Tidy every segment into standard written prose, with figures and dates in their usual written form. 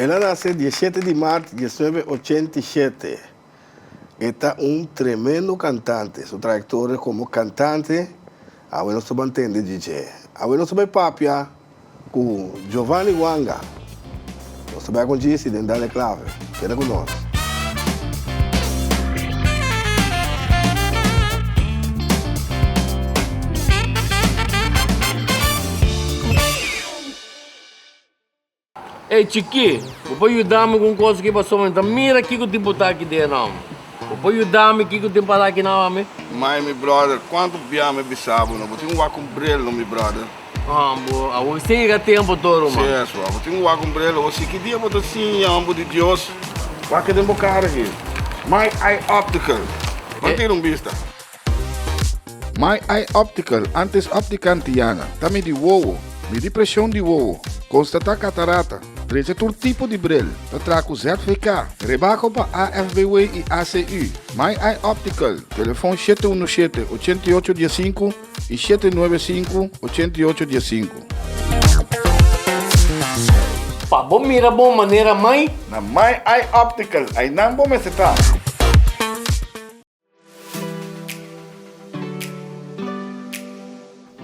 Ela nasceu 17 de março de 1987. Está um tremendo cantante. Sua trajetória como cantante, a não se mantém DJ. A não se papia com Giovanni Wanga. Você vai conhecer dentro Dal'e Klave. Queda com nós. Ei, Chiqui, vou ajudar-me com coisa que passou, então mira aqui que o tempo está aqui dentro, não. Vou ajudar-me aqui que o tempo está aqui, não, amigo. Mas, meu brother, quanto biame bisabo, não? Vou ter um brilho, meu brother. Ah, você chega tempo todo, mano. Sim, só. Vou ter um brilho. Você que dia vou ter sim, amor de Deus. Vai que tem um cara aqui. My Eye Optical. Não tem vista. My Eye Optical, antes óptica antiana. Também de uovo, medir pressão de uovo, constatar catarata. Treze todo tipo de brilho, trago certificado, rebaixo para AFBW e ACU. My Eye Optical, telefone 717-8815 e 795-8815. Pá, bom mira boa maneira, mãe? Na My Eye Optical, aí não vou me citar.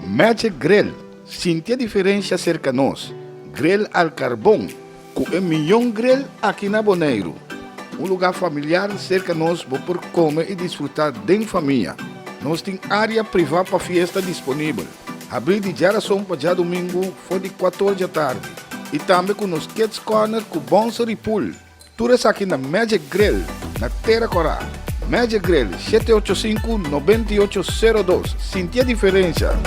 Magic Grill, sentir a diferença cerca de nós. Grill al carbão, com um milhão grill aqui na Boneiro. Um lugar familiar cerca de nós para comer e desfrutar de família. Nós temos área privada para festa disponível. Abrir de geração para já domingo, foi de 14 da tarde. E também com os Kids Corner com Bonsor e Pool. Tudo isso aqui na Magic Grill, na Terra Corá. Magic Grill, 785-9802. Sentir a diferença.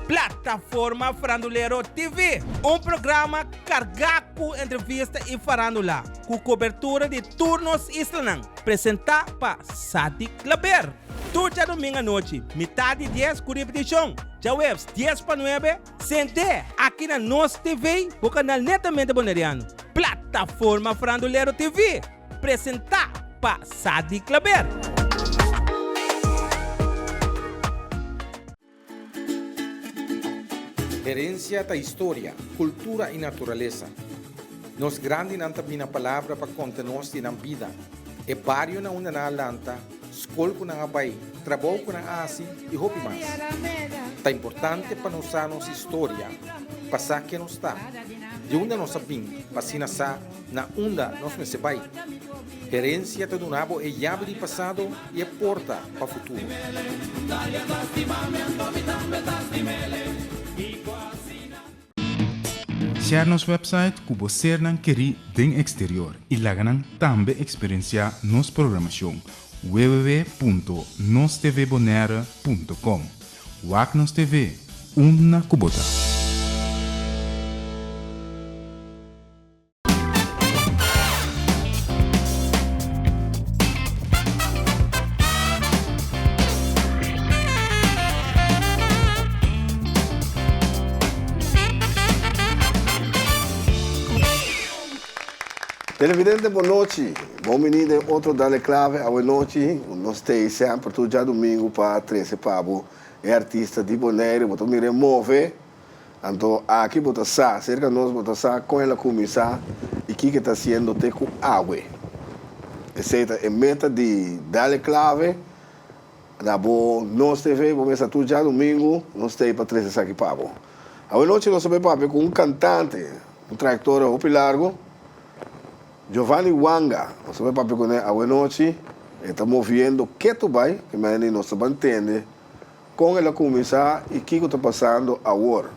Plataforma Faranduleiro TV, um programa carregado com entrevista e farandula, com cobertura de turnos islanang, apresentado para Dal'e Klave. Todo domingo à noite, metade de 10 com repetição, já webs 10 para 9, sente aqui na NosTV, o canal netamente boneriano. Plataforma Faranduleiro TV, apresentado para Dal'e Klave. Herencia da história, cultura e natureza. Nos grande também na palavra para contar-nos na vida. E barrio na una na lanta, escola com na abai, trabalho com na asi e hopi mais. Tá importante para nós nossa história, passar que nos está. De onde nós sabemos, passina sa na onda nós me sebai. Herencia do nabo é chave de passado e é porta para o futuro. Share nosso website que você não quer den exterior e lá também experienciar nossa programação www.nostvbonaire.com. WAC NosTV, uma cubota. Televidente, boa noite. Bom menino, outro Dal'e Klave, boa noite. Nós temos sempre, todo dia domingo, para 13 pabo. É artista de Bonaire, botou me remove. Então, aqui botou sa, cerca de nós botou sa, com ela começar. E o que está sendo ter com água. Essa é meta de Dal'e Klave. Na boa, NosTV, vamos começar todo dia domingo, nós temos para 13 aqui pabo. Boa noite, nós sabemos com um cantante, um trajetória muito largo. Giovanni Wanga, nós vamos para pegar a boa noite, estamos vendo que tu vai, que mais não se entende, com ela começar e o que está passando agora.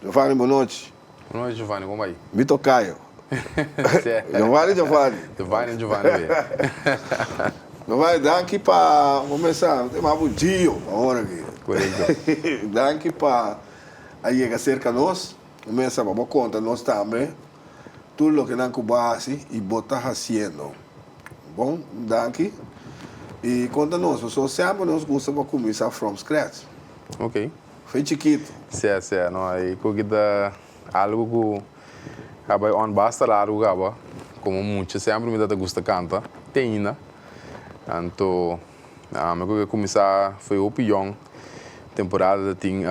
Giovanni, boa noite. Boa noite, Giovanni, como vai? Me tocaio. Giovanni. Giovanni. Giovanni, danke para começar. Tem mais dia, agora aqui. Correto. Danke para aí que cerca nós. Começa a conta nós também. Tudo o que não base e botar fazendo. Bom, danke. E conta nós, só sempre nós gostamos de começar from scratch. Ok. Foi chiquito. Certo. Não, aí coisa algo que acaba on basta algo acaba como muito sempre me dá gosto cantar. Tem ainda. Então, eu começar foi o pior temporada tem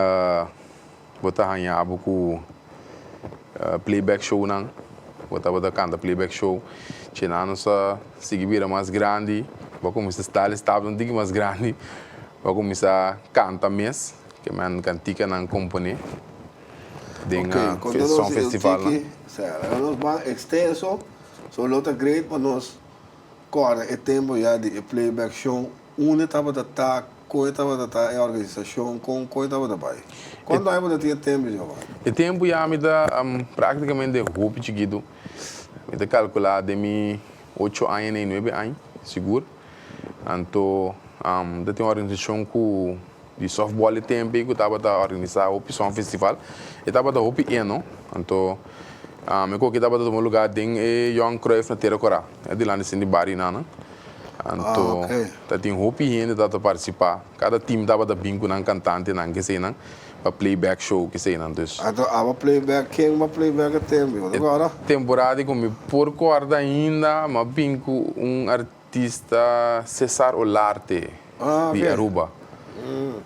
botar ganhar com playback show não. Botar canta playback show. Tinha não só seguir mais grande. Vou começar a estar um pouco mais grande. Vou começar a cantar mês, que man cantica na companhia. Tem um festival. É um mais extenso, só outra great para nós. Agora é tempo já de playback show. Uma estava da coisa estava da organização com coisa estava da pai. Quando aí você tinha tempo já? O tempo já me dá praticamente roupa chiquito. Me dá calcular de mim 8 anos e 9 anos, seguro. Então, tem uma organização de softball tempo que estava a organizar o festival. E estava a roupa ano. Então, eu que estava no lugar de Johan Cruyff na Terra Cora. É de lá de Bari Nana. Então, tem roupa e para participar. Cada time estava a bingo na cantante na que sei não. Para playback show que sei não. Então, a playback quem uma playback tempo agora? Temporada como por corda ainda, mas bingo artista Cesar Olarte de Aruba.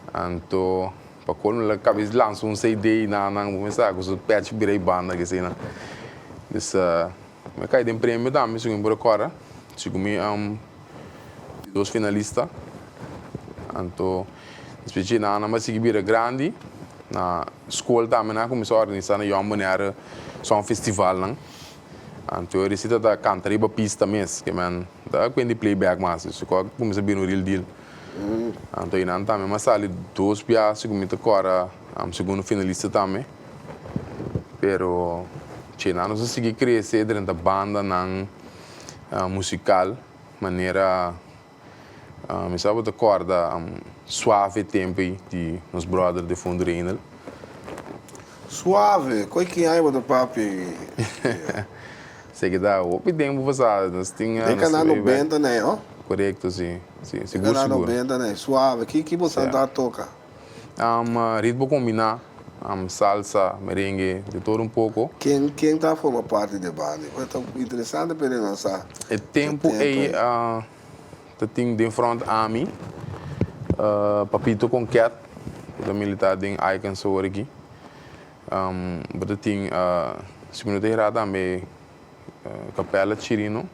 Então, para quando a cabeça lança CD na começar com o patch virei banda que sei não. Então, eu caí de prêmio da minha segunda agora, segundo dois finalistas. Então, especialmente na mas seguir grande na escola também na começou a organizar na Yamaneira só festival não. Então, eu recito da cantar riba pista mesmo, que man da quando playback mas isso começa a vir no real deal. Então, ainda também mas ali dois piaços como agora segundo finalista também. Pero China nós seguir crescer dentro da banda não musical maneira me sabe da corda suave tempo de nos brothers de fundo Reinel. Suave, coi que aí do papi. Sei que dá o tempo passado nós tinha tem canal 90 né, ó. Correto sim seguro canal 90 né, suave. Que você dá toca? Ritmo combinar salsa, merengue, de todo pouco. Quem tá forma parte da banda? É tão interessante para lançar. O tempo é tem de front Ami, Papito com Cat, da militar de Icon Sour aqui. Mas tem se me não errado também Capela Chirino,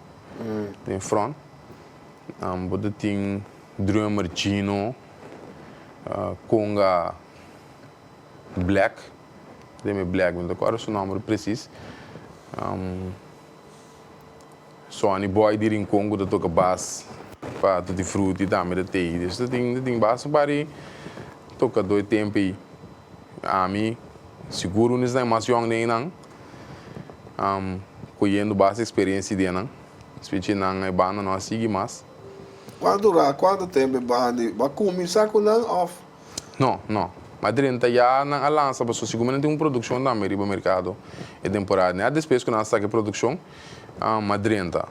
de front. Mas tem Drummer Chino, Conga Black, de Black, não agora o nome preciso. Sony Boy de Rincongo da toca bass, para tudo de fruta e também da tei. Isso tem bass para toca dois tempos aí. A mim seguro nisso não é mais young nem não. Conhecendo bastante experiência de não, especialmente na banda não sigue mais. Quanto tempo banda vai começar com não off? Não. Mas dentro já na lança para se como tem uma produção na no mercado é temporada. Né? Depois que nós saque produção, mas dentro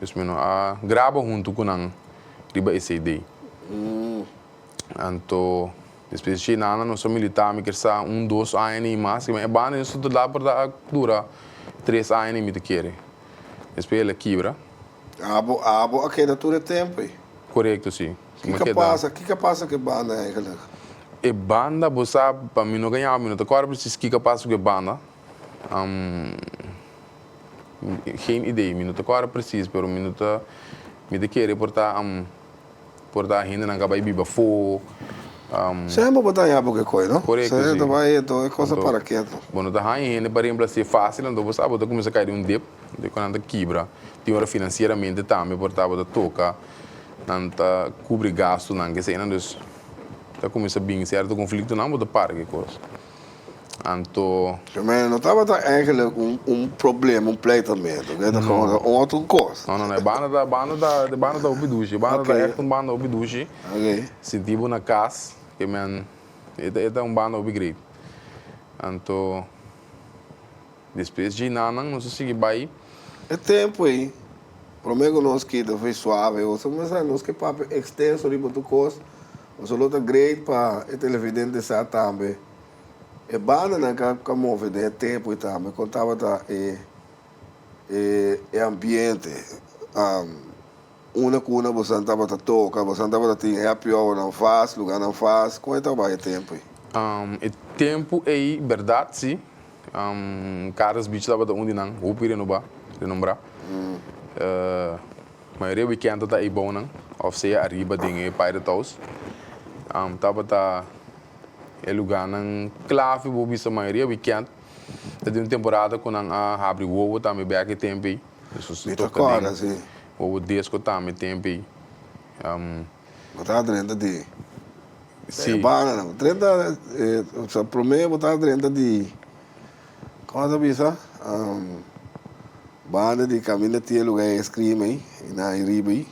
isso mesmo grava junto com a riba CD. Então depois de nada nós somos militar, me quer sa 2 anos e mais, que é banda isso tudo lá para dura 3 anos e me quer. Depois ele quebra. Aquela tudo é tempo. Correto sim. Que passa que banda é aquela? E banda, você para mim não ganhar, não te corre preciso que passa que banda. Geen ideia, não te corre preciso, pero me te querer portar ainda não acaba biba fo. Sempre botar aí porque coisa, não? Correto. Certo, vai é coisa para quieto. Bom, não ainda para reemplaçar fácil, então você botar começa a cair dip, de quando quebra, tem hora financeiramente também portar botar toca, não tá cobrir gasto não que sei não dus. Tá começa bem certo conflito não botar para que coisa. Anto, Mas não estava eigenlijk probleem, pleitamento. Dat is gewoon een auto kost. não, é banda da obidushi, banda da echt banda obidushi. Ok. Sentivo na casa, que men, é banda obigreep. Anto, depois de nanang, não sei se vai. É tempo aí. Prometo nós que foi suave. Mas nós que papo extenso de muito coisa. Nós luta great para o televidente estar também. É banda na que move de tempo e também. Contava da ambiente. Uma cuna você andava a tocar, você andava a ter happy hour não faz, lugar não faz. Como é que vai o tempo aí? O tempo é verdade, sim. Caras bichos estava da onde não, o pire no bar, renombrar. Maioria weekend tá aí bom não, of seja arriba dinge para todos. Tava tá lugar não clave vou bisa maioria weekend. Tá de uma temporada com a abre o também bem aquele tempo aí. Muito claro, sim. O disco também tempo aí. Botar dentro de. Sim. Bana, dentro o primeiro botar dentro de. Como é que bisa? Banda de caminho tinha lugar escreve aí na riba.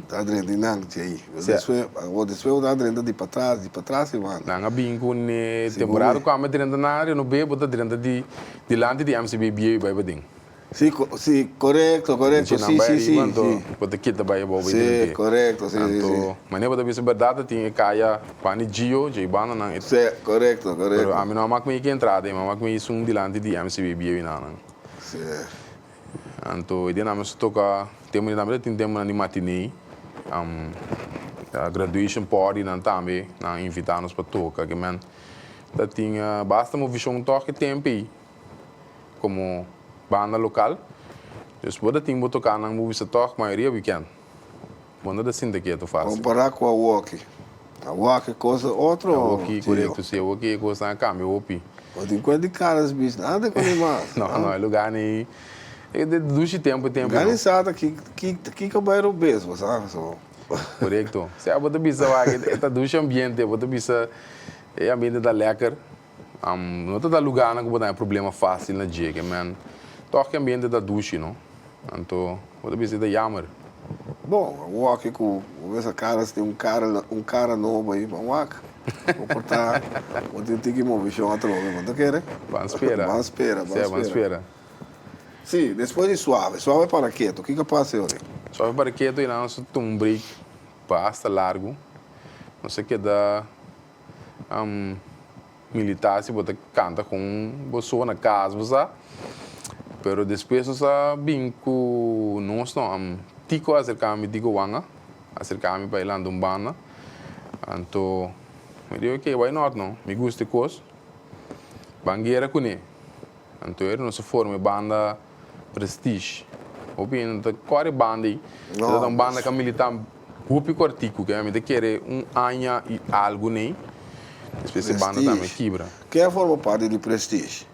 Tá dentro de não aí. Depois tá dentro de para trás e mano. Não, bingo ne temporada com a dentro na área no bebo tá dentro de lante de MCB vai bading. Sim, correto. Sim. Pode kita vai bobo. Sim, correto, sim. Mas nem pode ser verdade tinha caia pani Gio, de bana não. Sim, correto. Pero a mim não mak me que entrada, mas mak me um de lante de MCB não. Sim. Então, ele não se toca, temos na matinee, a graduation party também, na invitar-nos para tocar, que man, da tinha basta uma visão toque tempo aí, como banda local, depois da tinha tocar na música toque maioria weekend, quando da sinta que tu faz. Comparar com a walkie é coisa outra. A walkie correto, se a walkie é coisa na cama, eu opi. O tem coisa de caras bicho, nada com mais. Não é lugar nem é de duche tempo. Organizada que o bairro mesmo, sabe? Correto. Se a bota bisa vai, é duche ambiente, bota bisa é ambiente da lecker. Não tá lugar não botar problema fácil na dia, que man. Toque ambiente da duche, não? Então, bota bisa da jammer. Bom, o walk com essa cara, tem um cara novo aí, vamos lá. Vou cortar, vou ter que mover o chão atrás, não quer? Vamos esperar. Sim, depois de suave para quieto, o que passa hoje? Suave para quieto e não se um break basta largo, não sei que dá militar se você canta com pessoa na casa, você, pero depois você binco nós não tico acercar-me digo Wanga, acercar-me para ir lá um banda, então me digo que why not não, me gusta coisa, bangueira com ele, então ele não se forma banda prestige. Opinião da qual banda aí? Da banda que militar rupi cortico que a mim quer ano e algo nem. Espécie banda também quebra. Que forma parte de prestige?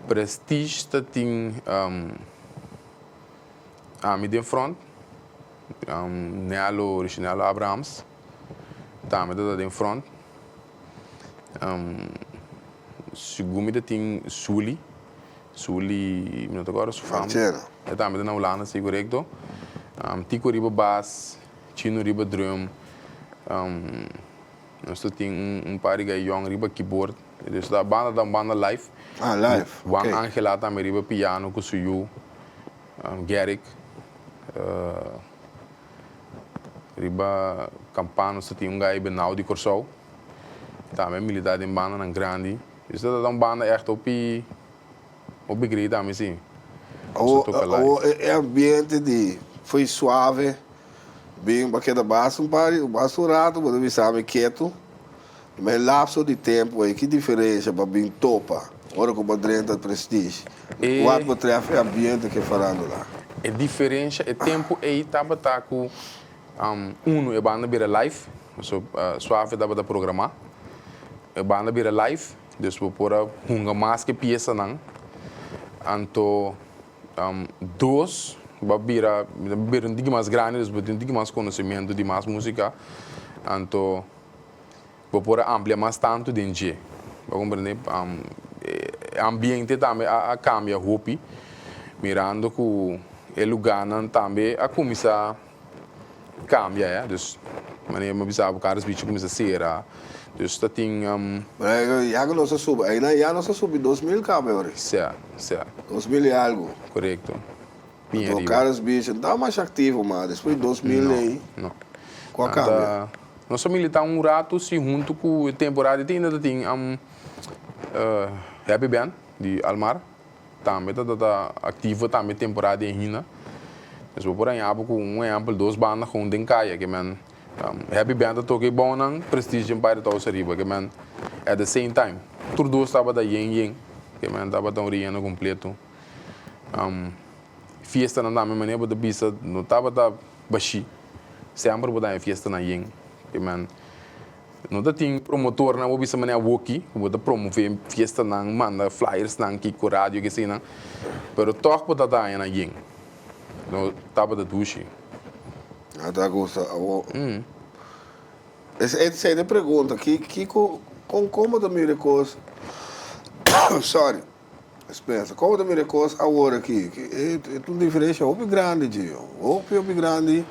Prestige tem a mim de front, Nelo original Abrahams, também da de front. Segundo tem Suli, não agora su fam. É também na Holanda, se correto. Tico riba bass, chino riba drum. Nós tem par de young riba keyboard. Isso da banda live. Live. Wang Angela também riba piano com suyu. Garrick. Riba campano se tem gai benau de Corsou. Também militar em banda na grande. Isso da banda echt o bigre também sim. O ambiente foi suave, bem baqueta baixa, o baixo rato, você sabe quieto, mas lapso de tempo aí, que diferença para bem topa, ora como dentro do prestige, quanto para trefe ambiente que falando lá. É diferença, é tempo aí tava com é banda bira live, suave dava da programar, é banda bira live, depois por mais que peça não. Anto dois babira um digo mais grande, um digo mais conhecimento de mais música, anto vou por amplia mais tanto de para compreender, ambiente também a cambia hopi, mirando que o lugar também a começar cambia, é, dus maneira me bisa o cara bicho começa a ser, dus está tem já que nós sub, ainda já nós sub 2000 cabe agora. certo, 2000 e algo. correto. Então, caras bicho não mais ativo, mas depois de 2000 aí. Não. Qual cambia? Nós somos militar rato se junto com a temporada ainda tem Happy Band de Almar, também está ativo também temporada em Hina. Mas por exemplo, com um exemplo, 2 bandas com Denkaia, que man, Happy Band toca bom não prestígio para todos arriba, que man, at the same time, tudo dois estava da yen, que man estava tão riando completo. Fiesta não dá me maneira de pista, não estava da baixi, sempre botar em fiesta na yen, que man, não tem promotor na obisa maneira walkie, botar promover fiesta não manda flyers não que com rádio que sei não, pero toque botar da na yen. No, estava da duche. Até gosta. Essa é a pergunta. Como da minha coisa? Sorry. Pensa, como da minha coisa agora aqui? É tudo diferente. Houve grande, Gio. Houve grande.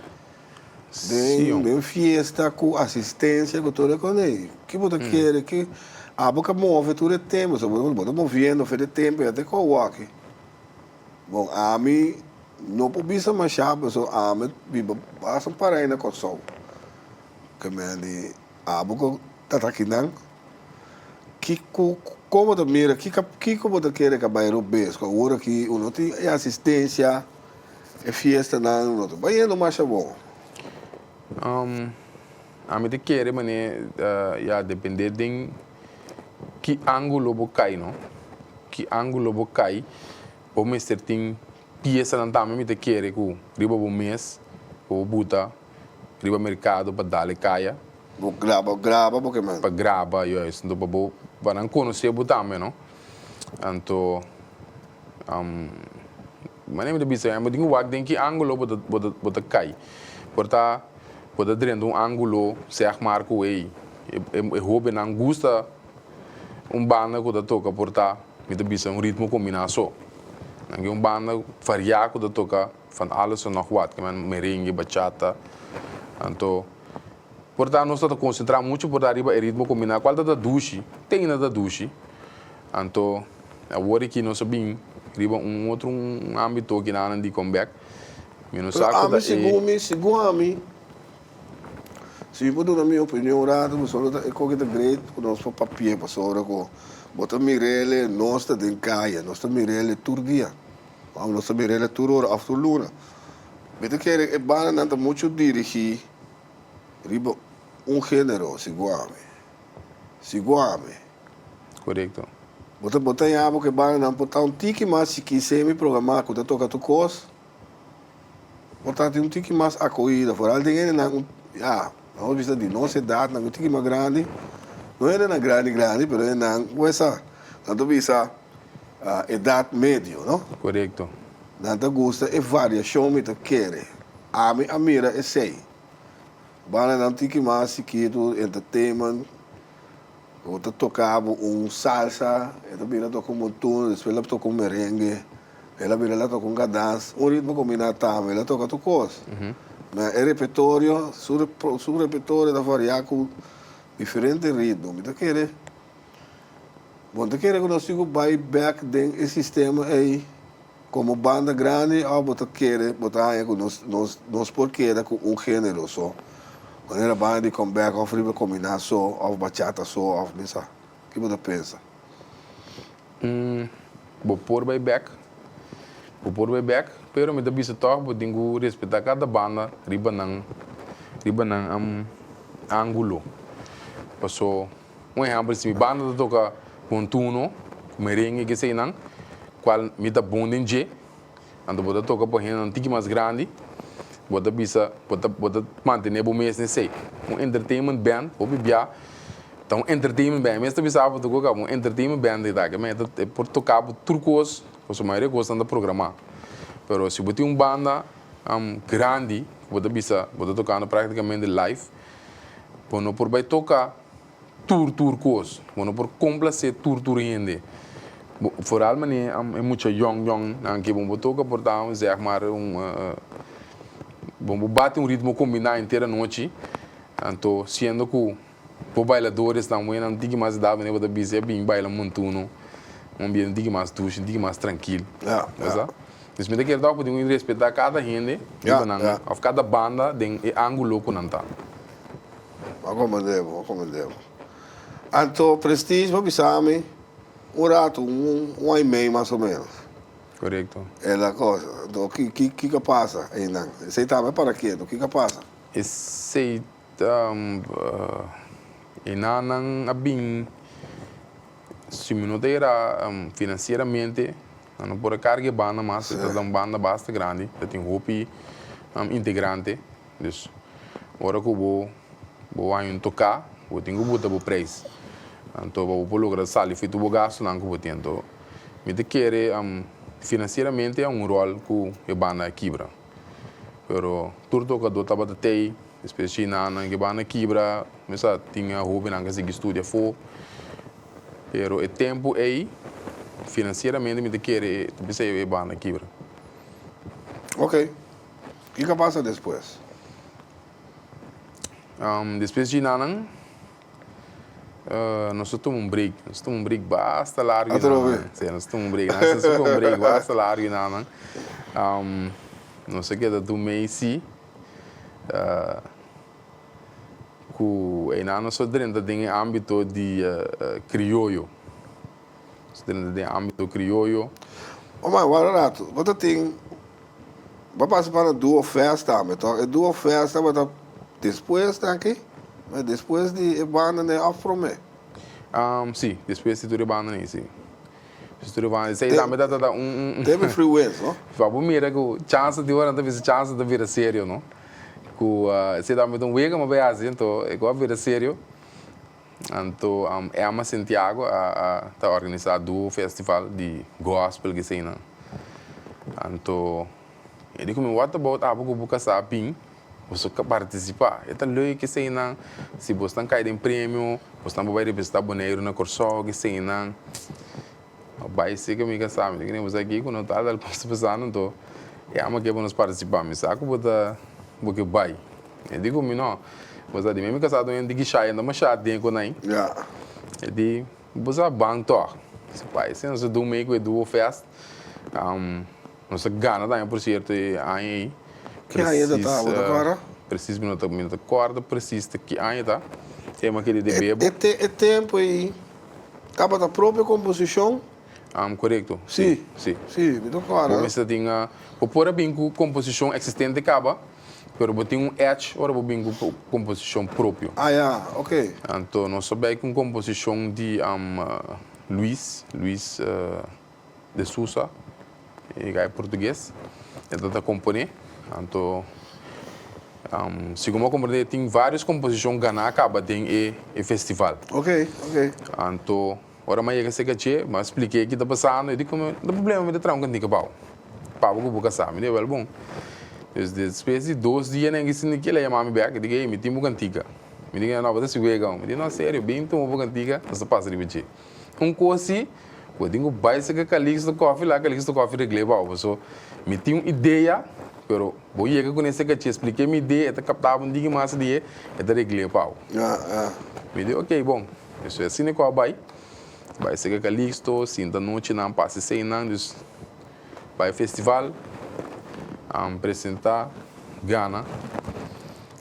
Bem fiesta com assistência com tudo com ele. Que você quer que a boca move tudo o tempo. Você bota movendo, faz o tempo até com o walk. Bom, a mim não precisa mais chapa, só a mim passa para aí na console. Que me ali a boca tá aqui não. Que como da mira, que como da quer que vai robes, agora que o não tem assistência, é fiesta não, não vai indo mais bom. A mim te quer mané já depender de que ângulo você cai, não? Que ângulo você cai, o mestre tem pieza não também me te quer que riba o mês, o buta, riba mercado para dar caia. Vou grava porque man. Para grava, isso, então para não conhecer o também, não? Então, mané me te bisa, eu tenho que ângulo você cai, porta pode dentro ângulo se marco aí, roubo não gusta banda que toca porta me te bisa ritmo combinação. Nanti banda variar que toca van alles en nog wat, que merengue, bachata, então, portanto nós estamos concentrar muito por arriba o ritmo combinar, qual da duche, tem nada duche, então agora que nós sabemos, arriba outro âmbito que não andi comeback, menos saco da segundo a mim, se eu na minha opinião, rado, mas só é coisa great, nós para papel, para sobre com bota mirele, nós está em caia, nós está mirele todo dia. Nós está mirele toda hora, after luna. Beta que é bana não está muito dirigir, riba gênero, seguame. Correto. Bota em abo que bana não botar tique mais se quiser me programar, quando toca tu coisa. Bota um tique mais acolhida, for alguém não, não vista de nossa idade, não tique mais grande. Não é na grande, mas é na essa, não visa idade média, não? Correto. Não gosta é variação me quer. A mira é sei. Bana não tem que mais que tu entertainment. Ou tocava salsa, mira toca montão, depois ela toca merengue, ela toca dança, ritmo combinado também, ela toca tu coisa. Mas é repertório, su repertório da variar com diferente ritmo. Me quer. Bom, te quer que nós sigo vai back dentro esse sistema aí, como banda grande, ou você quer botar aí com nós porque com gênero só. Quando era banda de comeback, ou friba combinar só, ou bachata só, ou nessa. O que você pensa? Vou pôr back, pero me dá toque, vou ter que respeitar cada banda, riba nang ângulo. Passou, exemplo, se minha banda toca contuno, merengue que sei não, qual me dá bom em G, então vou tocar por exemplo um tique mais grande, vou manter o mês nesse, entertainment band, ou bibia, então entertainment band, mas também sabe tocar entertainment band de dar, que é por tocar turcos, a maioria gosta de programar, pero se você banda grande, vou tocar praticamente live, por vai tocar tour course. Bueno, por complacer tour gente. Vooral wanneer je moet je jong, dan kun je toca portar zeg maar bate ritmo combinar inteira noite. Então, sendo que os bailadores estão bem, não digo mais da maneira da bici, bem baila montuno, ambiente digo mais tuxo, digo mais tranquilo. Então, me quer dar para respeitar cada gente, of cada banda, tem ângulo que não tá. Como devo. Então, prestígio para bisame, rato, um ano e meio mais ou menos. Correto. É a coisa. Então, o que passa aí, não? Você está para quê? O que passa? Esse não bem se me noteira financeiramente não pode carregar banda mas é uma banda bastante grande tem roupa integrante dus agora que vou tocar vou ter que botar o preço então vou lograr sair feito o gasto não que vou ter então me te querer financeiramente é rol que a banda quebra pero tudo tocador estava até especialmente na banda quebra mas tinha roupa não que se estuda for pero o tempo aí financeiramente me te querer pensei a banda quebra. Ok. O que passa depois? Depois de nada nós tomamos um break bastante largo. Nós tomamos um break bastante largo não sei que do mês que nós só dentro do âmbito de crioulo. Dentro do âmbito crioulo. Mas agora você tem vai participar de duas festas, então duas festas, mas depois tá aqui, mas depois de banda né afrome. Sim, depois de banda né, sim. Sei lá, mas tá Teve frequência, não? Vamos mirar que chance de hora, talvez chance de vir sério, não? Que sei lá, mas wega mas vai assim, então é igual vir sério. Então, Emma Santiago está organizando um festival de gospel que sei não. Então, ele como what about algo que você sabe, você quer participar. É tão legal que sei não. Se você não cai em prêmio, você não vai representar boneiro na corso que sei não. Vai ser que me sabe, que nem você aqui quando está dando participação, então Emma quer nos participar, mas sabe que você vai. Eu digo não. Mas a minha casado em Digichai ainda mais chato de encontrar. É de você banco se pai se nós do meio que do fest nós gana da por certo aí que ainda tá agora preciso minuto corda preciso que ainda é uma aquele de bebo é tempo aí acaba da própria composição correto sim me do claro você tinha por bem composição existente acaba pero tem edge ora bem composição próprio ok então nós sabemos com composição de Luis de Sousa é português então tá componer então segundo componer tem várias composições ganhar acaba tem e festival ok então ora mais que se que mas expliquei que tá passando e digo como o problema me traz um cantiga pau que vou sabe né bom depois de 2 dias nem que ele chamava me back diga me timo cantiga me diga não você vegão me diga não sério bem tomo cantiga você passa de bicho coisa eu digo vai ser que calixto coffee regleva so me tinha uma ideia pero vou ir com esse que expliquei minha ideia até captava um diga mais de é regleva me digo ok bom isso é assim que vai ser que calixto sinta noite não passe sem anos vai festival apresentar Gana.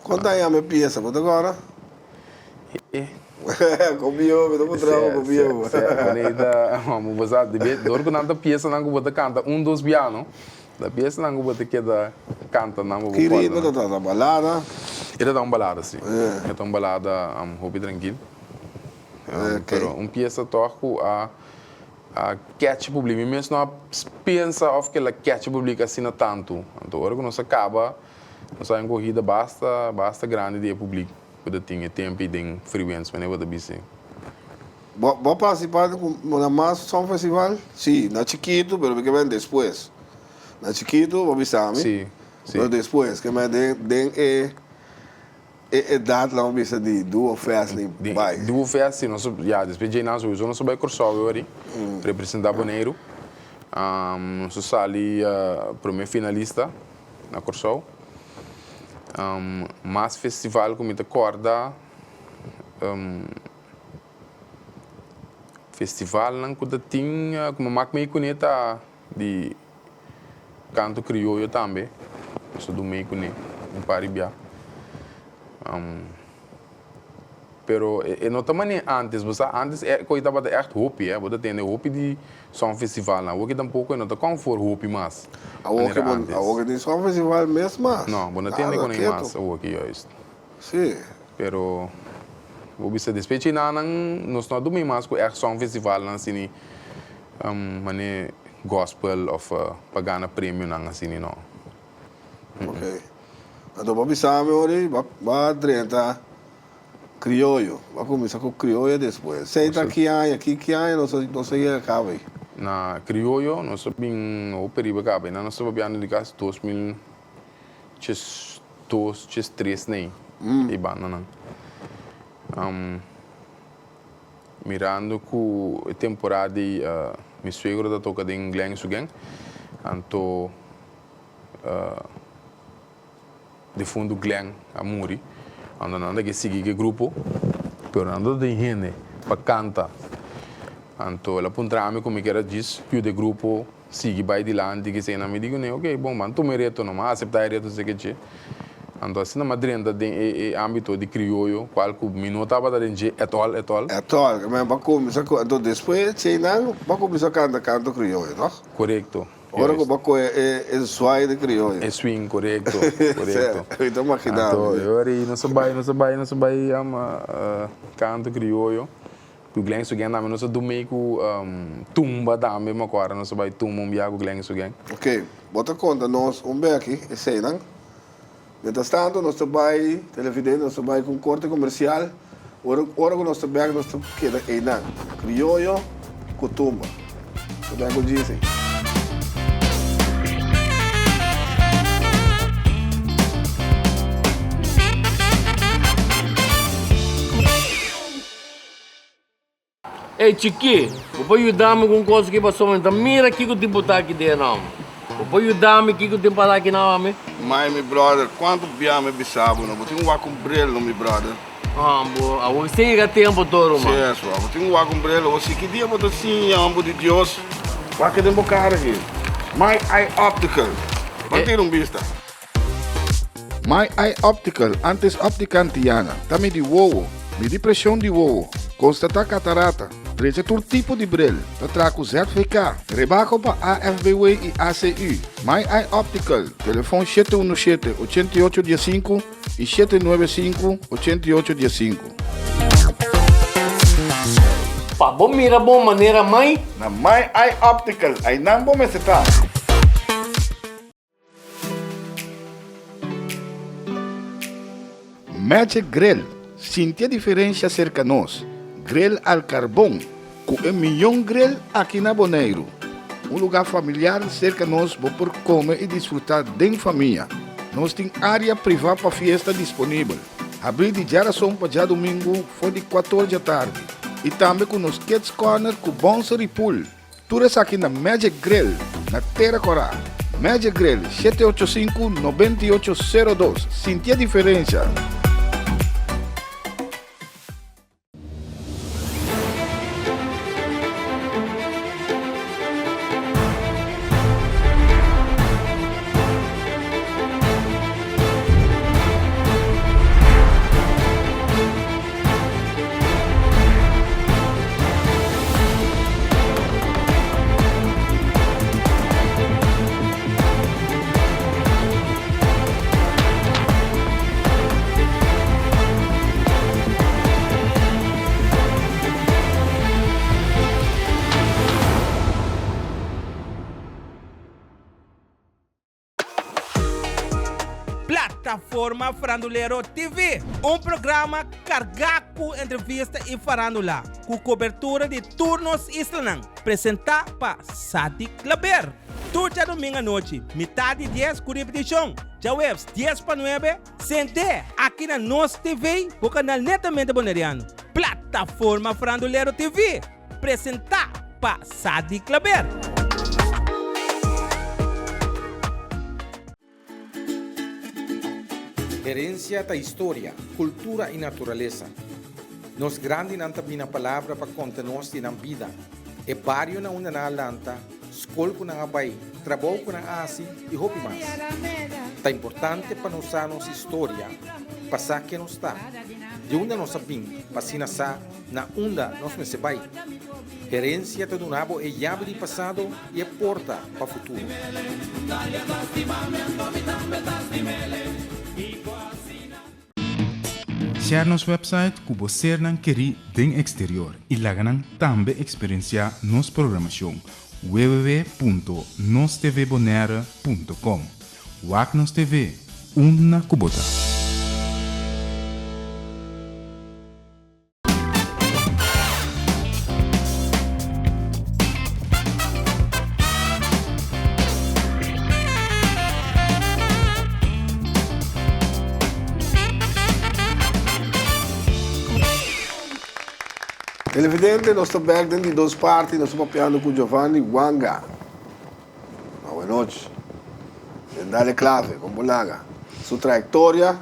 Quanto é a minha peça? Quanto agora? Comigo, me dá um trabalho comigo. Vamos usar de vez dor que nada peça não vou canta 2 piano. Da peça não vou ter que dar canta não vou. Que ritmo da balada? Ele dá uma balada sim. É uma balada hobby tranquilo. Pero peça toca a catch público, mesmo não pensa que ela catch público assim tanto. Então, agora que nós acaba, nós temos uma corrida basta grande de público, para ter tempo e tem frequência, mas não é para bici. Vou participar na mais são festival? Sim, na Chiquito, mas que vem depois. Na Chiquito, vou avisar-me. Sim. Mas depois, que me den E dat lá bisa di duo festa ni bai. Duo festa, nós depois de nós nós vai cursar agora, representar Bonaire. Nós sali primeiro finalista na cursão. Mas festival como te corda, festival não kuda tinha como mak me coneta de canto crioulo também, só do meio conhe paribia. Pero não também antes, você antes coisa bata echt hopi, você tem hopi de só festival, não, hoje tampouco não tá com for hopi mais. A hoje de só festival mesmo mas. Não, você tem nem com mais, hoje é isso. Sim. Pero o bisa despeche na nós não domingo mais com echt só festival não assim, mané gospel of pagana premium não assim não. Ok. Então vamos saber hoje, vai 30 crioulo, vai começar com crioulo depois. Senta aqui não sei acaba. Na crioulo nós bem o período acaba, nós estamos bem de gas 2003 nem, e banana. Mirando com a temporada de meu suegro da toca de inglês sugen, então de fundo Glenn a muri, andando que sigue o grupo, pero andando de gente para cantar, então ela puntrame como que era diz, più de grupo sigue vai de lá, que se na me digo né, ok, bom, mas tu mereto não, mas aceitar reto sei que é. Então, assim, na madrinha de âmbito de crioulo, qual que minuto para dar de etol, mas vai começar então depois cheinang, vai começar canto crioulo, não? Correto. Agora que vai é swing de crioulo. É swing, correto. Então imaginando. Então, eu aí não sabe canto crioulo. O Glenn Sugen também não sabe meio tumba também, mas agora não sabe tumba biago Glenn Sugen. Ok, bota conta nós aqui, é cheinang. Mientras tanto, nós trabalhamos televidente, nós trabalhamos com corte comercial. Agora que nós trabalhamos, nós queda aí na crioulo, cutumba. Trabalhamos com isso. Ei, Chiqui, vou ajudar-me com coisa que passou, então mira aqui que o tempo está aqui dentro, não. Vou ajudar-me aqui que o tempo está aqui, não, meu brother, quanto biame bisabo, não? Tem um umbrella, meu brother. Você chega tempo todo, mano. Sim, só. Tem um umbrella, você que dia botou assim, ambo de Deus. Vai que tem bocar aqui. My Eye Optical. Vai ter vista. My Eye Optical, antes óptica antiana. Também de wowo, de depressão de wowo. Constatar catarata. Trecha todo tipo de brilho. Tratraco certificado. Rebaco para AFBW e ACU. My Eye Optical. Telefone 717-8815 e 795-8815. Pá, bom mira bom maneira, mãe? Na My Eye Optical. Aí não vou me setar. Magic Grill. Sinta a diferença cerca de nós. Grill al carbón, com 1 milhão grill aqui na Bonaire. Lugar familiar cerca de nós, por comer e desfrutar de família. Nós temos área privada para festa disponível. Abrir de geração para já domingo, foi de 14 da tarde. E também com os Kids Corner com Bonser e Pool. Tudo isso aqui na Magic Grill, na Terra Corá. Magic Grill, 785-9802. Sinta a diferença. Plataforma Farandulero TV, programa cargado com entrevista e farandula, com cobertura de turnos islanang, apresentado por Dal'e Klave. Turca domingo à noite, metade 10 com repetição. Já webs 10 para 9, sente aqui na NosTV, o canal netamente boneriano. Plataforma Franduleiro TV. Apresentar para Dal'e Klave. Herencia da história, cultura e natureza. Nos grande nantabina palavra para conta-nos na vida. E barrio na una na lanta, escola com na abai, trabalho com na asi e hopi mais. Tá importante para nós a nossa história, passar que nos está. De onde nós sabemos, passina sa na onda nós me se vai. Herência do nabo é chave de passado e é porta para o futuro. Share nos website que você não quer den exterior e lá também experienciar nos programação www.nostvbonaire.com. Wak Nos TV, una kubota. É evidente, nós estamos dentro de duas partes, nós estamos papiando com Giovanni Wanga. Boa noite. Dal'e Klave, como Laga. Sua trajetória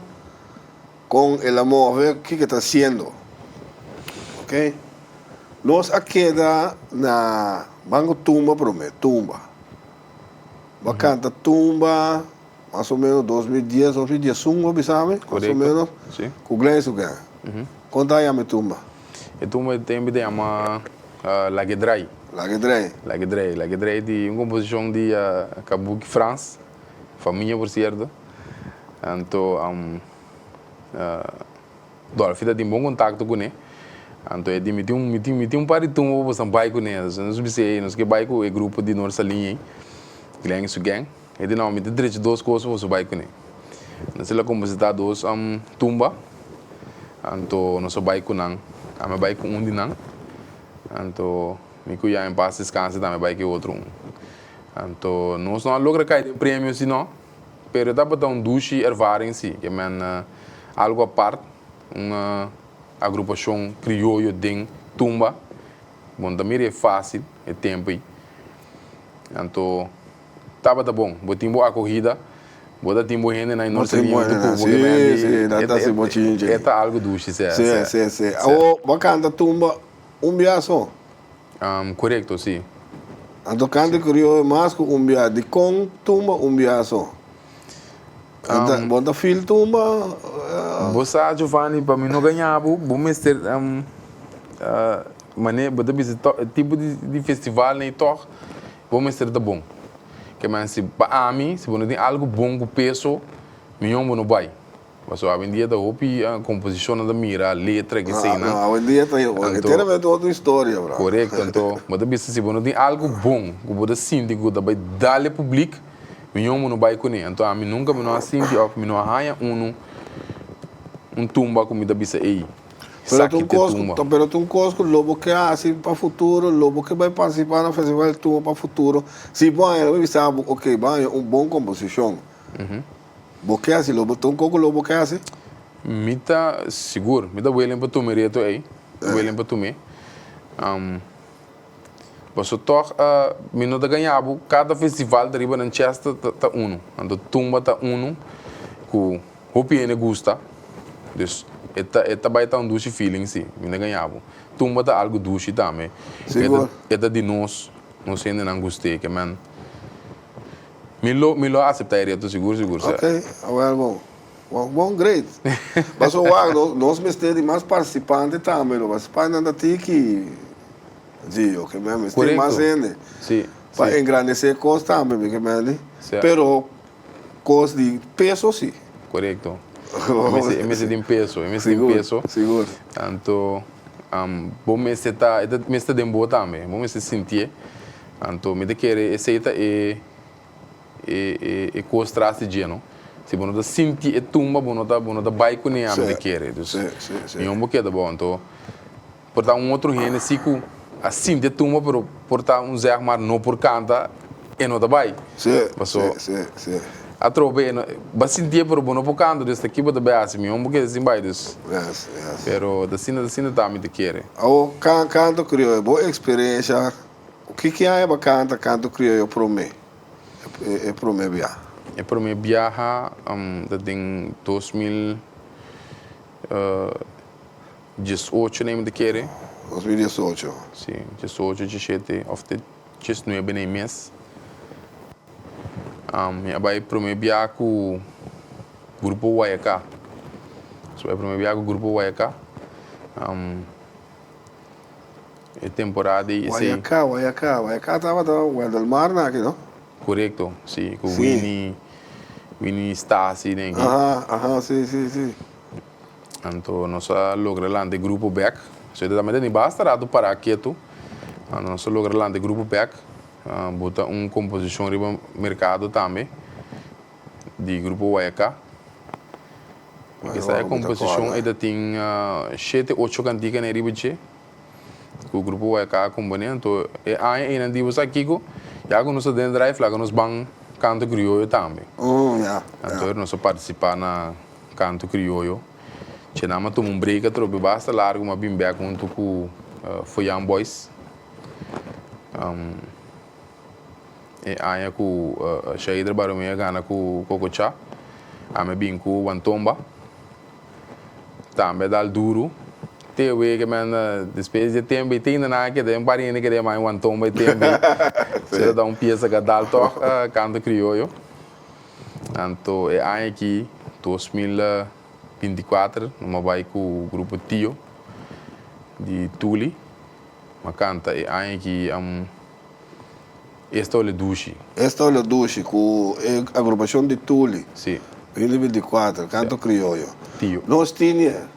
com el amor, ver o que está haciendo. Ok? Nós aqui na Banco Tumba, prometo, Tumba. Bacana, Tumba, mais ou menos 2010, 2011, sabe? Mais ou menos. Sim. Com o Glenn. Conta aí a minha Tumba. Então, tem de uma Lagedrai. Lagedrai de uma composição de Kabuki France, família por certo. Então, a filha tem bom contato com ele. Então, ele me par de tumba para sampai com ele. Nós que vai com o grupo de nossa linha, Glenn Sugang. Ele não me tem duas coisas para sampai com ele. Nós lá compositar dois tumba. Então, nós vai com ele. A vai com de não. Então, me cuida em paz descansa também vai com outro. Então, nós não logra cair de prêmio se não, pero dá para dar duche ervaring si, que é algo à parte, uma agrupação crioulo de tumba, bom também é fácil, é tempo aí. Então, tá bom, botem boa acolhida. Bota timbo gente na nossa linha do povo que é algo duche, sim. O bacana tumba biaso. Correto, sim. Então canta criou mais com biaso de com tumba biaso. Bota fil tumba. Você Giovanni para mim não ganhava, bom mestre mané bota tipo de festival nem toque, bom mestre tá bom. Que mas se para mim se você tem algo bom com peso melhor não vai mas hoje em dia da a composição da mira a letra que sei não hoje em dia tem inteiramente outra história bro. Correto então mas se você tem algo bom que você sente que vai dar ao público melhor não vai com ele então a mim nunca me não senti ou me não arranha tumba comida bisa aí. Pero tu cosco, lobo que hace para o futuro, lobo que vai participar no festival tumba para o futuro. Se vai, eu sabe, ok, vai bom composição. Porque assim, lobo, tu lobo que hace? Mita seguro, mita willing para tu mereto aí, willing para tu me. Você toca, minuto ganhava cada festival deriva na Chester tá ando tumba tá com o piene gusta, dus Eta vai estar duche feeling sim, me ganhava. Tumba tá algo duche também. Eta de nós ainda não gostei que man. Milo aceitar tu seguro. Ok, well bom, great. Mas nós mestre mais participantes também, mas para nada que digo que mesmo tem mais gente. Sim. Para engrandecer coisas também, que mesmo. Pero coisas de peso sim. Correto. Esse tem peso, Seguro. Então, bom mês está de boa também, bom mês sentir. Então, me querer aceita e costraste dia, não? Se você sentir tumba, você vai com ele, me querer. E um pouquinho bom, então, portar outro gene, se assim de tumba, portar zero mas não por canta, e não vai. Sim, Passou. sim. A trope, vai sentir por bom por canto desse aqui para bem assim, um pouquinho assim vai dos. Yes. Pero da cena também te quer. O canto crioulo, boa experiência. O que é para canto crioulo para mim? É para mim viajar. É para mim viajar, em 2018 nem me quer. 2018. Sim, 18, 17, ou 19 nem mês. Vai para mim viajar com o grupo Wanga. Vai para mim viajar com o grupo Wanga. É temporada e Wanga estava no del Mar aqui, não? Correto, sim, com Winnie Stasi, né? Sim. Então, nós logramos o grupo back. So, também não basta para aqui, nós logramos o grupo back. Bota composição no mercado também, de grupo Wanga. Essa composição ainda tem 7, 8 cantigas na Ribeirão. O grupo Wanga acompanha, então, ainda temos aqui, já que nós temos drive, lá nós vamos canto crioulo também. Então, nós participamos na canto crioulo. Tinha tomado um break, trobe basta largo, mas bem back junto com Young Boys. E aí com Shaidra Baromea gana com Cococha, a me bem com Wantomba, também dá duro. Tem o que man depois de tempo tem na que tem parinha que tem mais Wantomba tempo, se dá peça que dá toque canto crioulo. Então é aí que 2024 nós vai com o grupo Tio de Tuli, mas canta é aí que Esta é o Ledushi. Esta é o Ledushi, com a agrupação de Tuli. Sim. 2024, canto crioulo. Tio. Nós tínhamos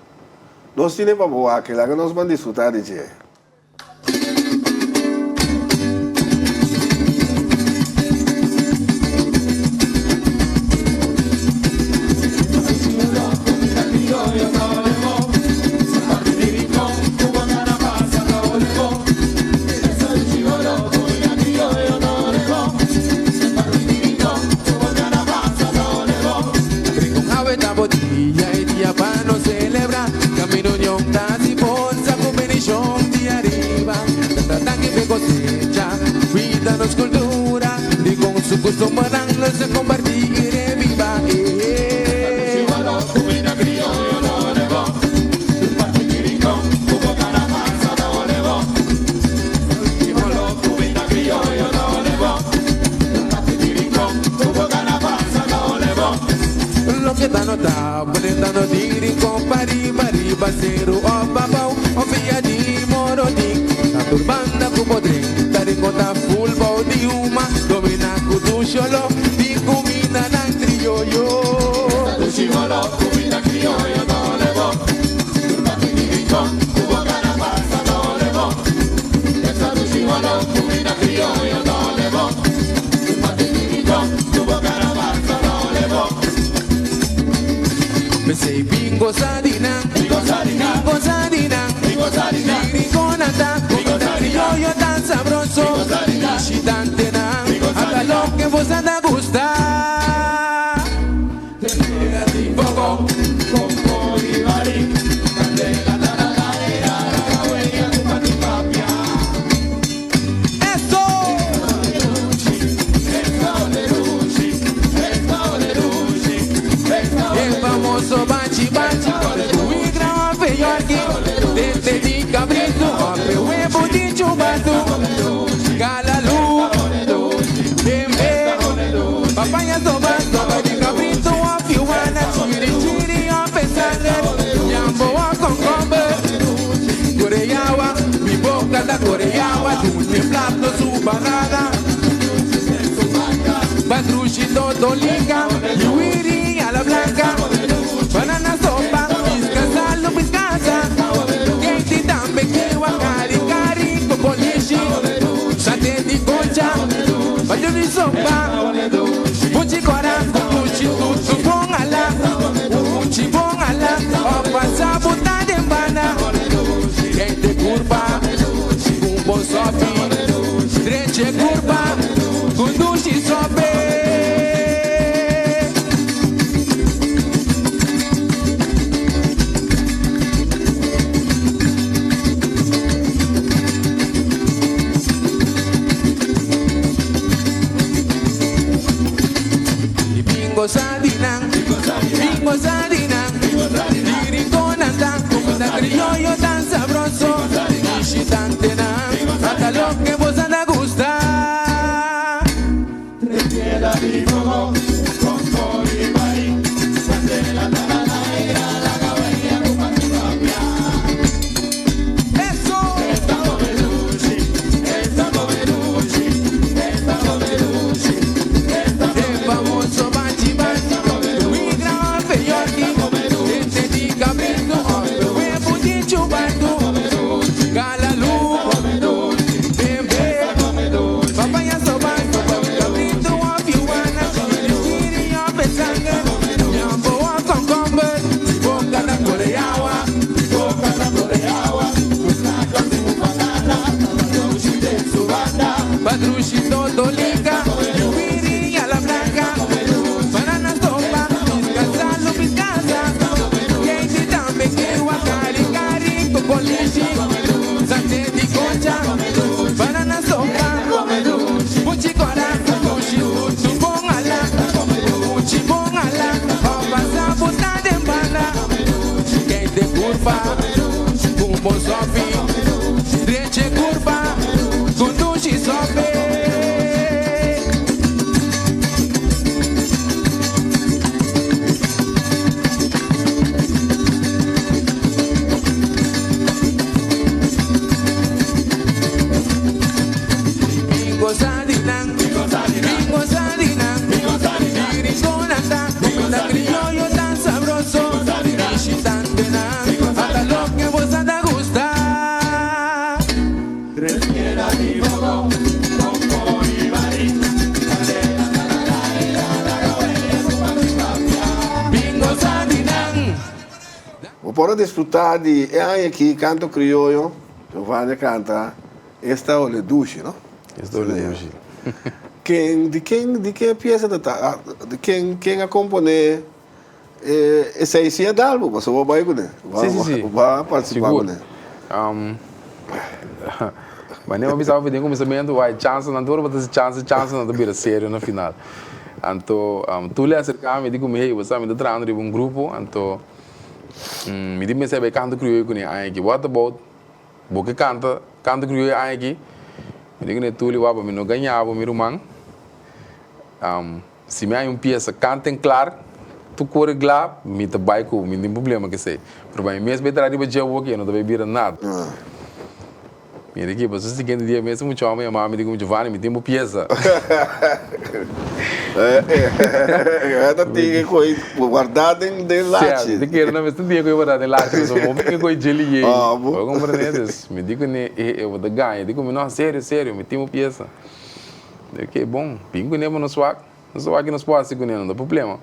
para boa que lá que nós vamos desfrutar de dia. Se compartir viva comida criolla no levo partiricón como caramanza no levo comida criolla no levo partiricón como caramanza no levo lo que tá notado dando tiri com riba cero o babau o via di morodi a turbanda com podre tá de conta full body uma domina com do cholo comida criolla no levo partiricón como caramanza no levo comida criolla no levo partiricón como caramanza no levo me sei bingo sadina riconata comida criolla tan sabroso chitante na hasta lo que vos anda a gustar. Papaya soba de cabrito a piuana, chiri a pesanga, yambo a concombe, coreawa, mi boca da coreawa, mi plato su banana, badrushi todo liga, yuiri a la blanca, banana sopa, piscasalo, piscasa, keiti tambe kiwa, cari, popolishi, sate di concha, badrushi sopa, Uchi corazón, uchi tutu bongala, opa sabuta de bana, gente curva, bumbo sofi, treche curva, kundu Bingo Sadina, Diriconanda, comida criollo tan sabroso, Ishitantena, hasta lo que vos anda a gustar. Requiera mi fuego, con Coribarí, Sandela, Tananaira, la cabaña, Cupacupapia. Eso, estamos Belushi, estamos Belushi, estamos Belushi, estamos el famoso Bachi Bachi. Padrucito Dolica, Yubiri a la Blanca, Banana Sopa, Piscasa, Lupiscasa, Casey también que Wakari, Cari, Cocolichi, Sante di Concha, Banana Sopa, Puchicora, Chibongala, Chibongala, Pasa Puta de Bala, que de curva, Bumbo Sofi, Reche curva. She sobe. Bingo Sadinang, Bingo Sadinang, Diriconanda, comida criollo tan sabroso, Ishitantena, hasta lo que vos anda a gustar. Requiera mi fuego, con Coribarí, Sandela, Tananaira, la cabaña, Cupacupapia. Bingo Sadinang. Vou poder desfrutar de aqui canto crioulo, Giovanni canta esta o le duche, não? Esta o le duche. De quem peça de quem a componer essa aí é Dal'e, você vai com ele, vai participar com ele. Mas nem uma vez eu começamento, vai chance na dor, mas chance na dor sério na final. Então, tu lhe acercar-me, digo me, você me dá treinando de um grupo, então me diz me sabe canto crioulo com ele, aqui, what about, porque canto crioulo aqui, me digo ne tu lhe vai para me não ganhar, para me rumang, se me há peça canta em claro, tu corre lá, me tá baixo, me tem problema que sei, por bem mesmo betra ali para eu aqui, não tá bebendo nada. Minha equipe, você seguinte dia mesmo muito homem, a mãe me digo Giovanni, me tem uma peça. Ainda tem coisa guardada em latte. De que não me tem dia que eu guardado em latte, só vou que coisa gelei. Eu compreendo isso. Me digo ne eu vou dar ganho, digo me não sério, me tem uma peça. Que bom, pingo ne no swag que nos pode seguir não dá problema.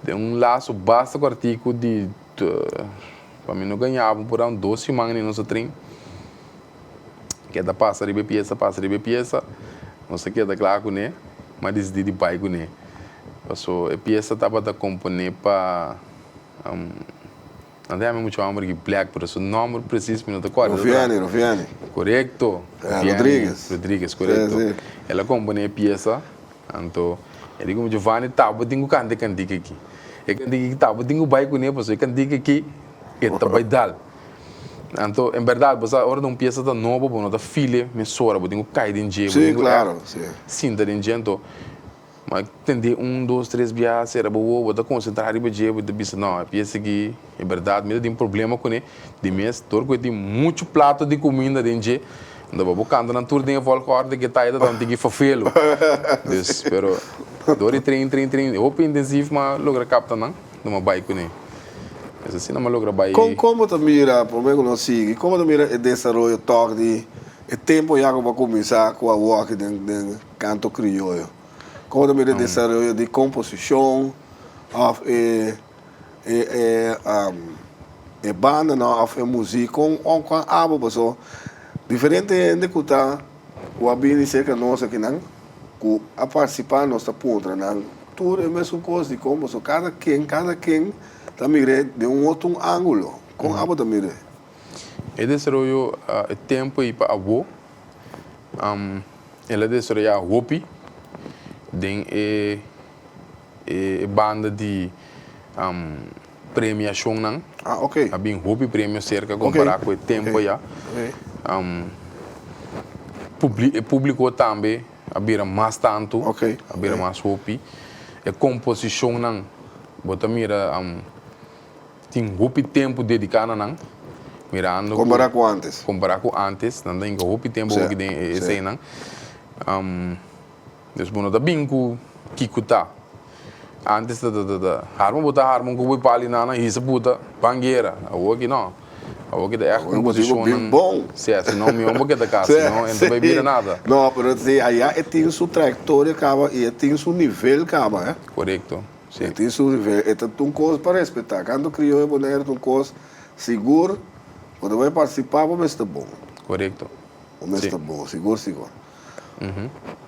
Tem laço basta com artigo de para mim não ganhava por 2 semanas no nosso treino. Que da passa de peça, não sei que da claro né, mas decidi de pai com né. Passou a peça estava da componer para andei muito amor que black por isso nome preciso não te acorda. Roviani. Correto. Rodrigues, correto. Ela compõe a peça, então ele como Giovanni tava tenho cante aqui. E cante tava tenho pai com né, passou cante aqui e também dal. Então, em verdade, você a hora de uma peça da nova, não da filha, me sora, eu tenho caído em dia, sim, claro, sinta em dia, então, mas entender 1, 2, 3 viagens, era boa, vou concentrar em dia, vou dizer não, a peça aqui, em verdade, me tem problema com ele, de mês, todo tem muito prato de comida em dia, então vou cantar na tour de volta que tá aí, então tem que fafelo, pero, dori trein, roupa intensiva, mas logra captar não, numa bike com ele. Assim não logra bair. Como tu mira, por menos não sigue, como tu mira o desenvolvimento toque de o tempo já para começar com a walk de canto crioulo. Como tu mira o desenvolvimento de composição, banda, não, música, com abo pessoa diferente de cutar o abini seca nossa que não, com a participar nossa ponta não, tudo é a mesma coisa de como cada quem também de outro ângulo, com abo também. E desenvolveu o tempo e para avô, ela desenvolveu a roupa, tem banda de premiação não. Ok. Há bem hobby prêmio cerca comparado com o tempo já. Público também abrir mais tanto, abrir mais hobby. A composição não, bota mira tem hobby tempo dedicado não. Mirando comparar com antes. Comparar com antes, não tem hobby tempo que tem esse não. Dus bueno da binku kikuta. Antes harmon botar harmon com o pali nana isso puta bangueira. Agora não. Agora que é composição bom. Se não me amo que da casa, não então vai virar nada. Não, mas aí tem sua trajetória acaba e tem seu nível acaba, é? Correto. Sim. Tem seu nível. É uma coisa para respeitar. Quando criou é boneiro uma coisa seguro. Quando vai participar, vai estar bom. Correto. Vai estar bom, seguro.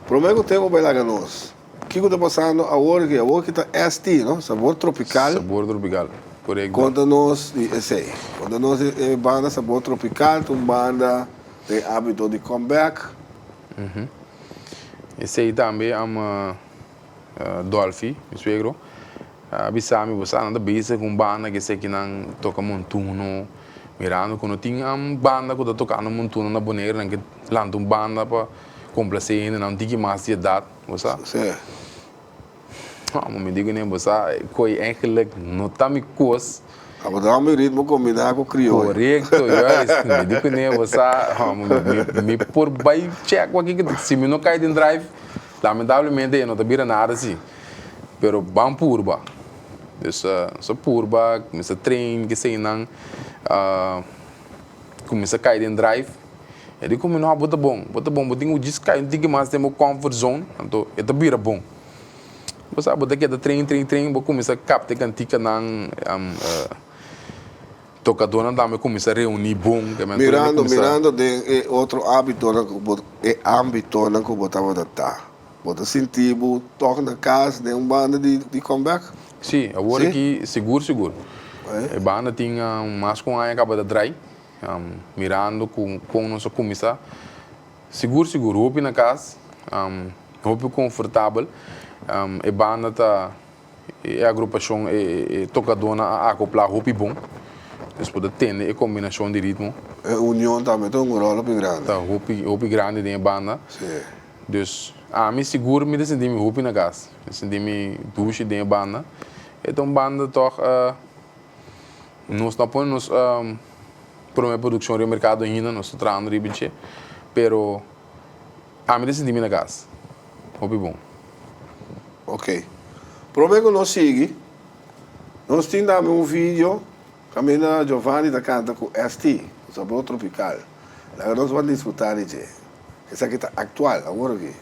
Primeiro tempo vai lá com nós. O que está passando agora que está ST, não? Sabor tropical. Sabor tropical, correto. Conta-nos esse. Conta-nos banda Sabor Tropical, uma banda tem hábito de comeback. Esse aí também é uma Dolphy, meu suegro. Bisami, você anda bem com banda que sei que não toca montuno. Mirando quando tinha uma banda que está tocando montuno na boneira, que lança uma banda para complacer, não tinha mais de idade, você? Sim. Me digo nem você, coi eigenlijk não tá me cos. Agora dá um ritmo combinado com o crioulo. Correto, me digo nem você, me por vai check aqui que se me não cai em drive, lamentavelmente não tá vira nada assim. Pero bom purba. Essa purba, começa trein que sei não, começa a cair em drive. Ele como não bota bom, botinho o disco cai, tem que mais ter uma comfort zone, então é vira bom. Você sabe, daqui da trein, vou começar a captar cantica não tocador não começa a reunir bom. Mirando de outro hábito, âmbito não que botava da tá. Bota sentido, toca na casa de uma banda de comeback. Sim, agora aqui seguro. A banda tinha mais com a acaba de dry, mirando com nosso começar. Seguro, roupa na casa, roupa confortável. A banda tá a agrupação é tocadona a acoplar roupa bom. Depois tem a combinação de ritmo. A união também tem um rol bem grande. Tá, roupa grande dentro da banda. Sim. Dus me seguro me senti me roupa na casa. Me senti me douche dentro da banda. Então banda toch nós não põe para uma produção de mercado ainda, nós estamos trabalhando ribiche, pero me senti me na casa. Roupa bom. Ok. Prometo nós seguir. Nós temos um vídeo que Giovanni da canta com ST, Sabor Tropical. Lá nós vamos disputar isso. Essa aqui está atual, agora aqui.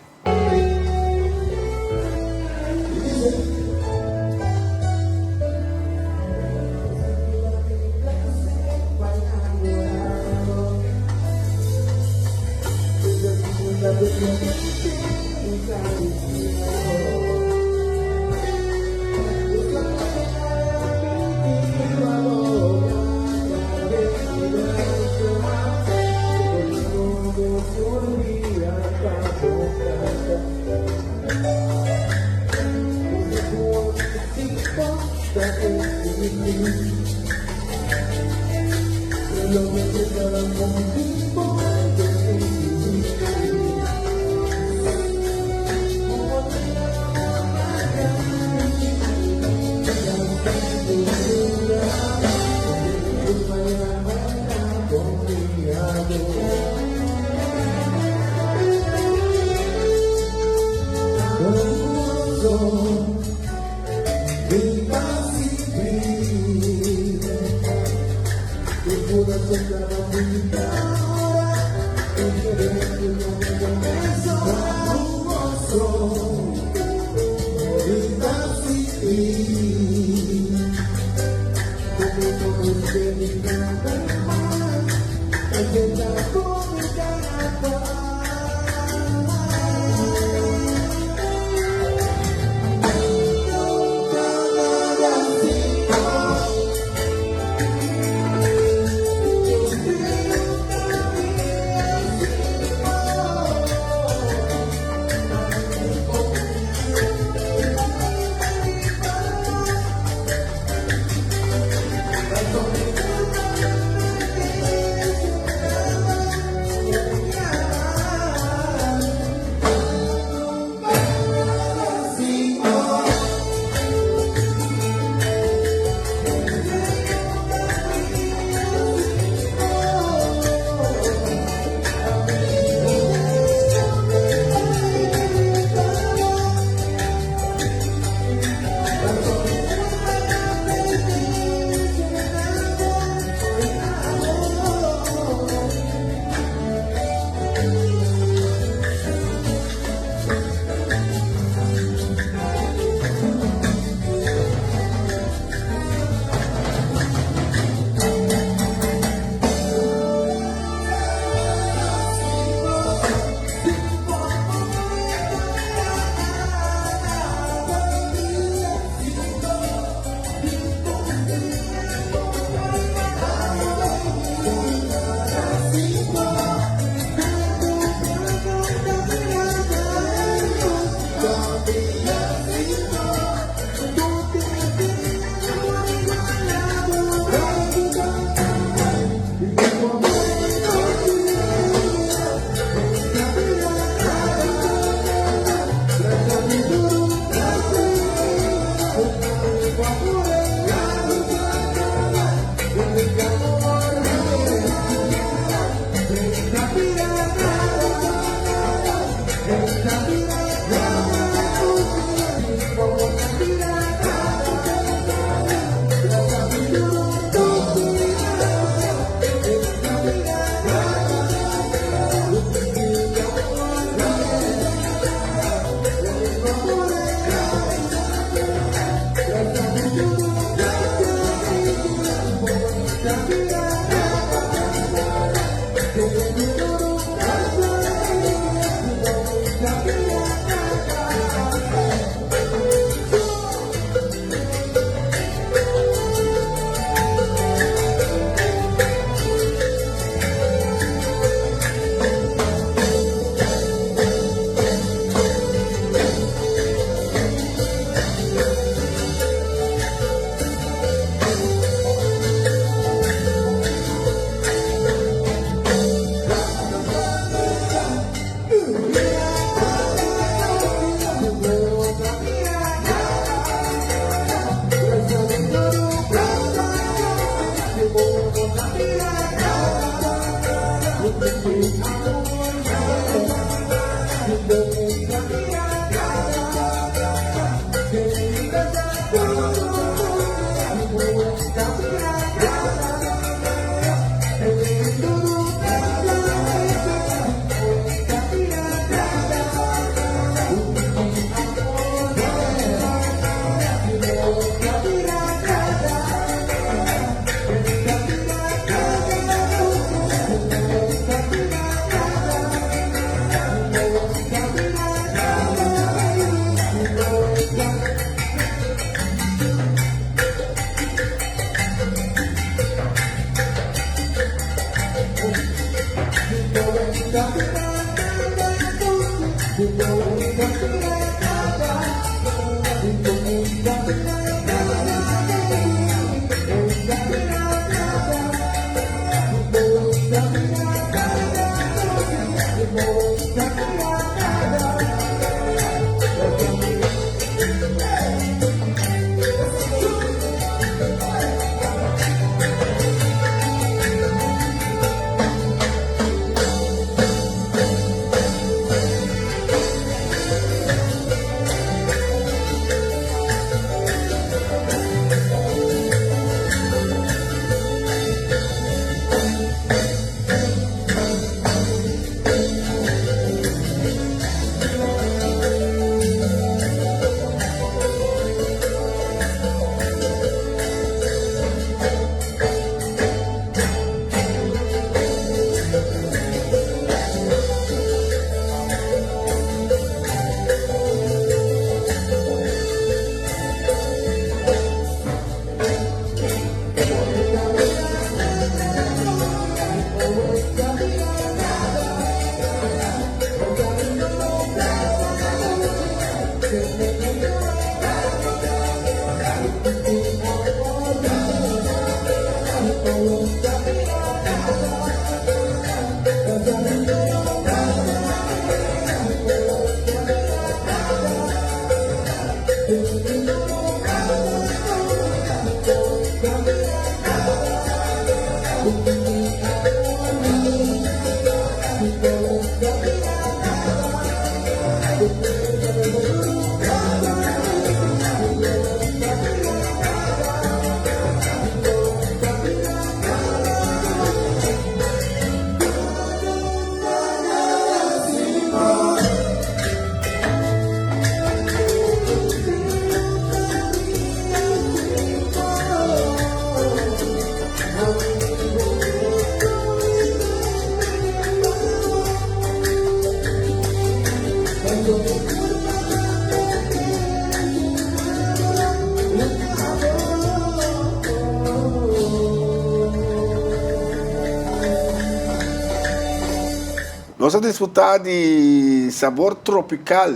Nós vamos disfrutar de sabor tropical.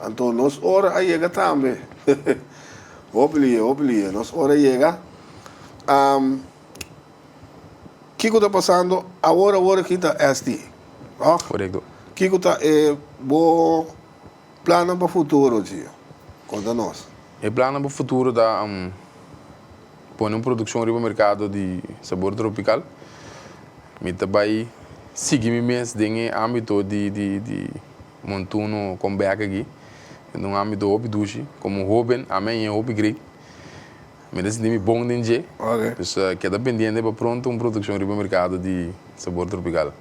Então, nós hora chega também. Oblia, nós hora chega. O que está passando agora que está este? Correto. O que está bom plano para o futuro, tio? Conta nós. O plano para o futuro da pôr uma produção no mercado de sabor tropical. Me também seguir mês em âmbito de montuno comeback aqui, no âmbito hobby duche, como hobby, a mim é hobby grego. Me decidi bom de dia. Então, queda pendente para pronto uma produção no mercado de sabor tropical.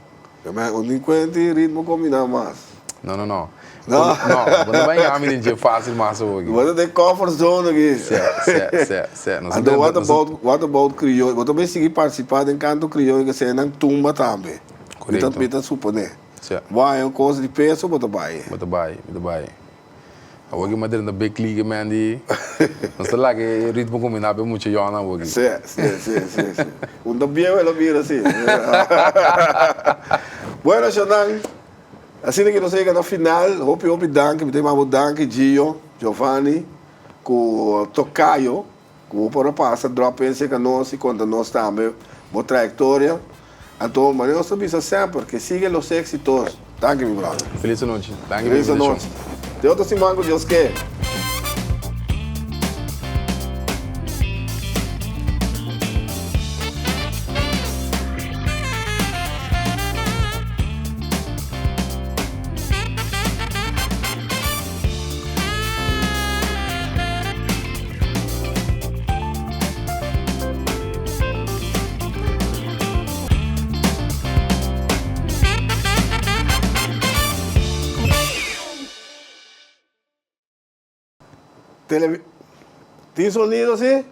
Mas o delinquente ritmo combinar mais. Não. Não vai âmbito de fácil mais hoje. Você tem comfort zone aqui. Certo. Então, what about crioulo? Você também seguir participar em canto crioulo que você não tumba também. Correto. Então, pita suponer. Vai é uma coisa de peso, bota vai. Hoje eu madre na big league man de, não sei lá que ritmo combinado é muito jona hoje. Sim. Um bem ela vira assim. Bueno, Shonan, assim que nós chegamos no final, hope danke, tem mais danke Gio, Giovanni, com Tocayo, com o para passar drop esse que nós e conta nós também, boa trajetória. Então, mas nós sabemos sempre que siga os éxitos. Danke, meu brother. Feliz noite. Feliz noite. De outro semana, Deus quer. Tem sonido assim?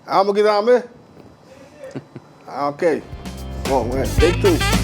Vamos que dá, ok. Bom, take two.